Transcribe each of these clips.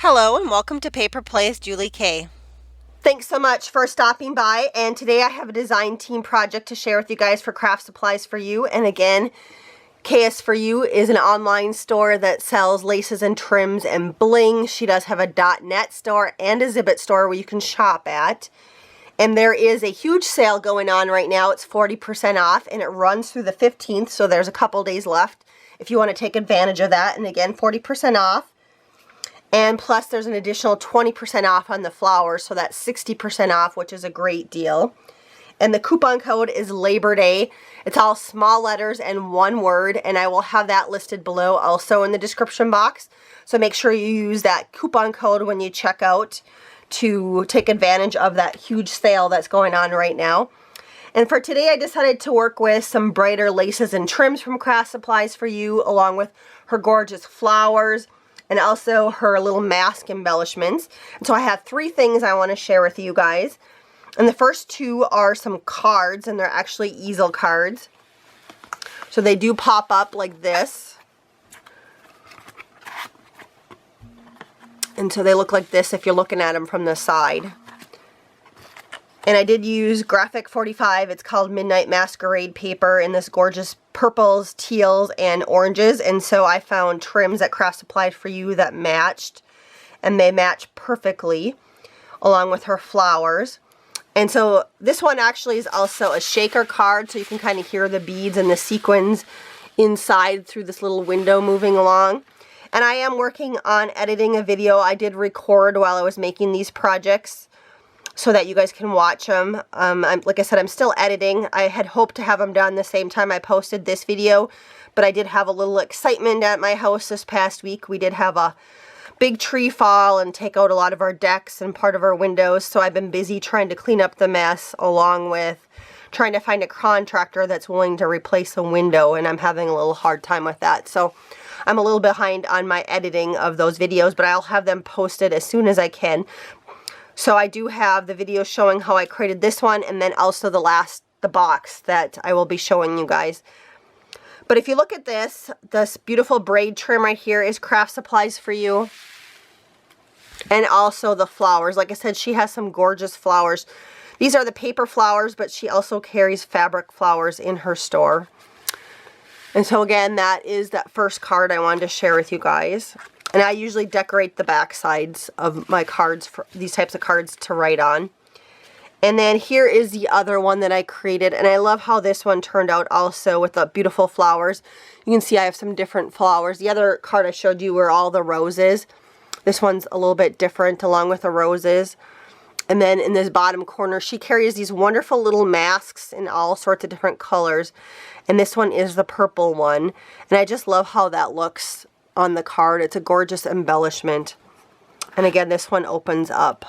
Hello and welcome to Paper Plays Julie K. Thanks so much for stopping by, and today I have a design team project to share with you guys for Kraft Supplies for You. And again, KS4U is an online store that sells laces and trims and bling. She does have a .net store and a Zibbit store where you can shop at. And there is a huge sale going on right now. It's 40% off and it runs through the 15th, so there's a couple days left if you want to take advantage of that. And again, 40% off. And plus there's an additional 20% off on the flowers, so that's 60% off, which is a great deal. And the coupon code is Labor Day. It's all small letters and one word, and I will have that listed below also in the description box. So make sure you use that coupon code when you check out to take advantage of that huge sale that's going on right now. And for today I decided to work with some brighter laces and trims from Kraft Supplies for You, along with her gorgeous flowers and also her little mask embellishments. And so I have three things I want to share with you guys. And the first two are some cards, and they're actually easel cards. So they do pop up like this. And so they look like this if you're looking at them from the side. And I did use Graphic 45. It's called Midnight Masquerade Paper in this gorgeous purples, teals, and oranges. And so I found trims at Kraft Supplies for You that matched. And they match perfectly along with her flowers. And so this one actually is also a shaker card, so you can kind of hear the beads and the sequins inside through this little window moving along. And I am working on editing a video I did record while I was making these projects, so that you guys can watch them. Like I said, I'm still editing. I had hoped to have them done the same time I posted this video, but I did have a little excitement at my house this past week. We did have a big tree fall and take out a lot of our decks and part of our windows, so I've been busy trying to clean up the mess, along with trying to find a contractor that's willing to replace a window, and I'm having a little hard time with that. So I'm a little behind on my editing of those videos, but I'll have them posted as soon as I can. So I do have the video showing how I created this one, and then also the box that I will be showing you guys. But if you look at this beautiful braid trim right here is Kraft Supplies for You. And also the flowers. Like I said, she has some gorgeous flowers. These are the paper flowers, but she also carries fabric flowers in her store. And so again, that is that first card I wanted to share with you guys. And I usually decorate the back sides of my cards, for these types of cards to write on. And then here is the other one that I created. And I love how this one turned out also with the beautiful flowers. You can see I have some different flowers. The other card I showed you were all the roses. This one's a little bit different along with the roses. And then in this bottom corner, she carries these wonderful little masks in all sorts of different colors. And this one is the purple one. And I just love how that looks on the card. It's a gorgeous embellishment. And again, this one opens up.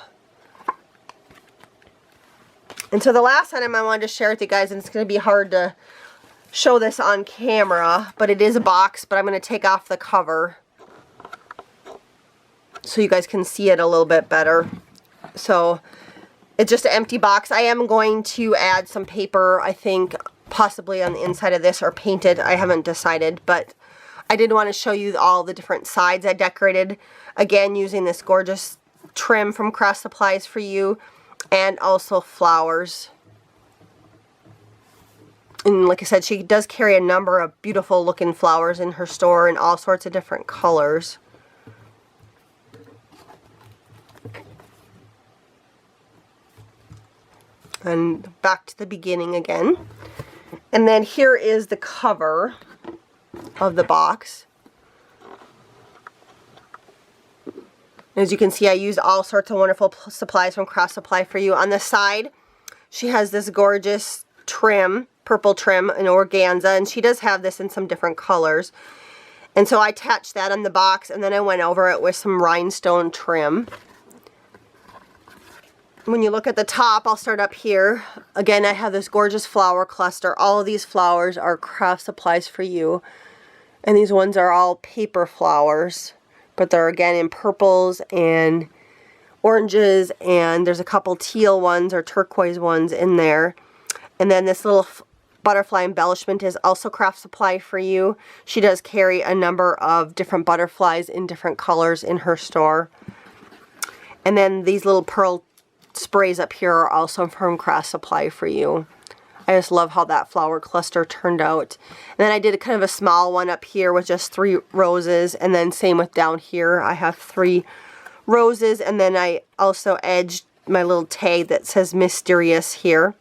And so the last item I wanted to share with you guys, and it's going to be hard to show this on camera, but it is a box, but I'm going to take off the cover so you guys can see it a little bit better. So it's just an empty box. I am going to add some paper, I think, possibly on the inside of this, or paint it. I haven't decided, but I did want to show you all the different sides I decorated, again using this gorgeous trim from Kraft Supplies for You, and also flowers. And like I said, she does carry a number of beautiful looking flowers in her store in all sorts of different colors. And back to the beginning again. And then here is the cover of the box. As you can see, I used all sorts of wonderful supplies from Kraft Supply for You. On the side, she has this gorgeous trim, purple trim in organza, and she does have this in some different colors. And so I attached that on the box, and then I went over it with some rhinestone trim. When you look at the top, I'll start up here. Again, I have this gorgeous flower cluster. All of these flowers are Kraft Supplies for You. And these ones are all paper flowers, but they're again in purples and oranges, and there's a couple teal ones or turquoise ones in there. And then this little butterfly embellishment is also Kraft Supply for You. She does carry a number of different butterflies in different colors in her store. And then these little pearl sprays up here are also from Kraft Supply for you. I just love how that flower cluster turned out. And then I did a kind of a small one up here with just 3 roses, and then same with down here. I have 3 roses, and then I also edged my little tag that says Mysterious here.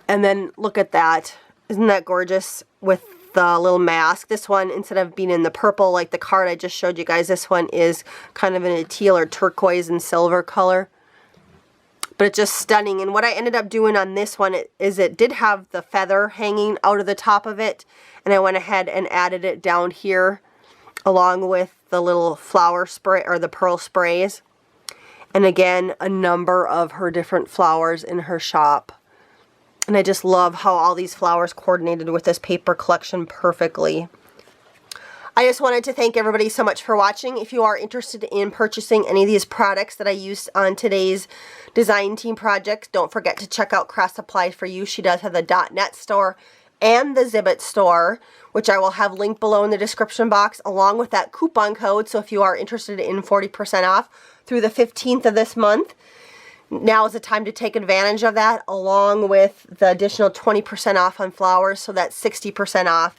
And then look at that. Isn't that gorgeous with the little mask? This one, instead of being in the purple like the card I just showed you guys, this one is kind of in a teal or turquoise and silver color. But it's just stunning. And what I ended up doing on this one is it did have the feather hanging out of the top of it. And I went ahead and added it down here along with the little flower spray or the pearl sprays. And again, a number of her different flowers in her shop. And I just love how all these flowers coordinated with this paper collection perfectly. I just wanted to thank everybody so much for watching. If you are interested in purchasing any of these products that I used on today's design team project, don't forget to check out Kraft Supplies for You. She does have the .net store and the Zibbet store, which I will have linked below in the description box, along with that coupon code. So if you are interested in 40% off through the 15th of this month, now is the time to take advantage of that, along with the additional 20% off on flowers, so that's 60% off.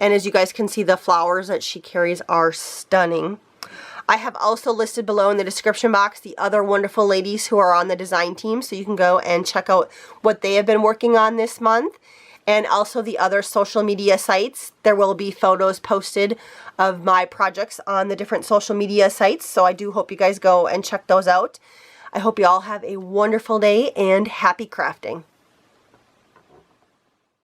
And as you guys can see, the flowers that she carries are stunning. I have also listed below in the description box the other wonderful ladies who are on the design team, so you can go and check out what they have been working on this month. And also the other social media sites. There will be photos posted of my projects on the different social media sites, so I do hope you guys go and check those out. I hope you all have a wonderful day and happy crafting.